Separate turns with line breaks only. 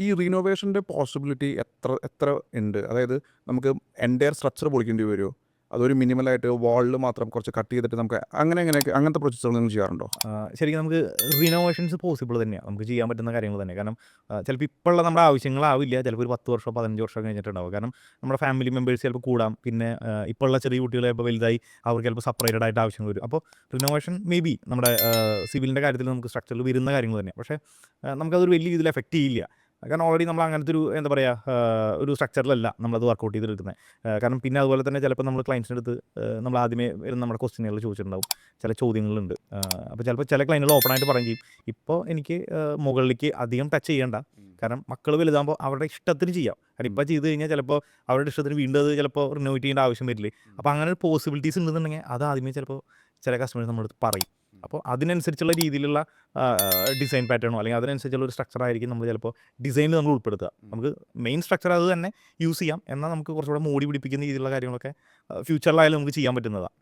ഈ റിനോവേഷൻ്റെ പോസിബിലിറ്റി എത്ര എത്ര ഉണ്ട്? അതായത് നമുക്ക് എൻറ്റയർ സ്ട്രക്ചർ പൊളിക്കേണ്ടി വരുമോ? അതൊരു മിനിമലായിട്ട് വാളിൽ മാത്രം കുറച്ച് കട്ട് ചെയ്തിട്ട് നമുക്ക് അങ്ങനെയൊക്കെ അങ്ങനത്തെ പ്രോസസ്സുകൾ നിങ്ങൾ ചെയ്യാറുണ്ടോ?
ശരിക്കും നമുക്ക് റിനോവേഷൻസ് പോസിബിൾ തന്നെയാണ്. നമുക്ക് ചെയ്യാൻ പറ്റുന്ന കാര്യങ്ങൾ തന്നെ. കാരണം ചിലപ്പോൾ ഇപ്പോൾ ഉള്ള നമ്മുടെ ആവശ്യങ്ങളാവില്ല. ചിലപ്പോൾ ഒരു 10 വർഷമോ 15 വർഷമോ കഴിഞ്ഞിട്ടുണ്ടാവും. കാരണം നമ്മുടെ ഫാമിലി മെമ്പേഴ്സ് ചിലപ്പോൾ കൂടാം. പിന്നെ ഇപ്പോൾ ഉള്ള ചെറിയ കുട്ടികൾ ചിലപ്പോൾ വലുതായി അവർക്ക് ചിലപ്പോൾ സെപ്പറേറ്റഡ് ആയിട്ട് ആവശ്യങ്ങൾ വരും. അപ്പോൾ റിനോവേഷൻ മേ ബി നമ്മുടെ സിവിലിൻ്റെ കാര്യത്തിൽ നമുക്ക് സ്ട്രക്ചറിൽ വരുന്ന കാര്യങ്ങൾ തന്നെയാണ്. പക്ഷേ നമുക്കതൊരു വലിയ രീതിയിൽ എഫക്റ്റ് ചെയ്യില്ല. കാരണം ഓൾറെഡി നമ്മൾ അങ്ങനത്തെ ഒരു എന്താ പറയുക ഒരു സ്ട്രക്ചറിലല്ല നമ്മളത് വർക്കൗട്ട് ചെയ്തെടുക്കുന്നത്. കാരണം പിന്നെ അതുപോലെ തന്നെ ചിലപ്പോൾ നമ്മൾ ക്ലയൻസിൻ്റെ അടുത്ത് നമ്മൾ ആദ്യമേ വരുന്ന നമ്മുടെ ക്വസ്റ്റ്യനുകൾ ചോദിച്ചിട്ടുണ്ടാവും. ചില ചോദ്യങ്ങളുണ്ട്. അപ്പോൾ ചിലപ്പോൾ ചില ക്ലയൻറ്റുകൾ ഓപ്പണായിട്ട് പറയും ചെയ്യും, ഇപ്പോൾ എനിക്ക് മുകളിലേക്ക് അധികം ടച്ച് ചെയ്യേണ്ട, കാരണം മക്കൾ വലുതാകുമ്പോൾ അവരുടെ ഇഷ്ടത്തിന് ചെയ്യാം. കാരണം ഇപ്പോൾ ചെയ്ത് കഴിഞ്ഞാൽ ചിലപ്പോൾ അവരുടെ ഇഷ്ടത്തിന് വീണ്ടും അത് ചിലപ്പോൾ റിനോവേറ്റ് ചെയ്യേണ്ട ആവശ്യം വരില്ലേ. അപ്പോൾ അങ്ങനെ ഒരു പോസിബിലിറ്റീസ് ഉണ്ടെന്നുണ്ടെങ്കിൽ അത് ആദ്യമേ ചിലപ്പോൾ ചില കസ്റ്റമേഴ്സ് നമ്മുടെ അടുത്ത് പറയും. അപ്പോൾ അതിനനുസരിച്ചുള്ള രീതിയിലുള്ള ഡിസൈൻ പാറ്റേണോ അല്ലെങ്കിൽ അതിനനുസരിച്ചുള്ള ഒരു സ്ട്രക്ചർ ആയിരിക്കും നമ്മൾ ചിലപ്പോൾ ഡിസൈനിൽ നമ്മൾ ഉൾപ്പെടുത്തുക. നമുക്ക് മെയിൻ സ്ട്രക്ചർ അത് തന്നെ യൂസ് ചെയ്യാം. എന്നാൽ നമുക്ക് കുറച്ചുകൂടെ മോടി പിടിപ്പിക്കുന്ന രീതിയിലുള്ള കാര്യങ്ങളൊക്കെ ഫ്യൂച്ചറിലായാലും നമുക്ക് ചെയ്യാൻ പറ്റുന്നതാണ്.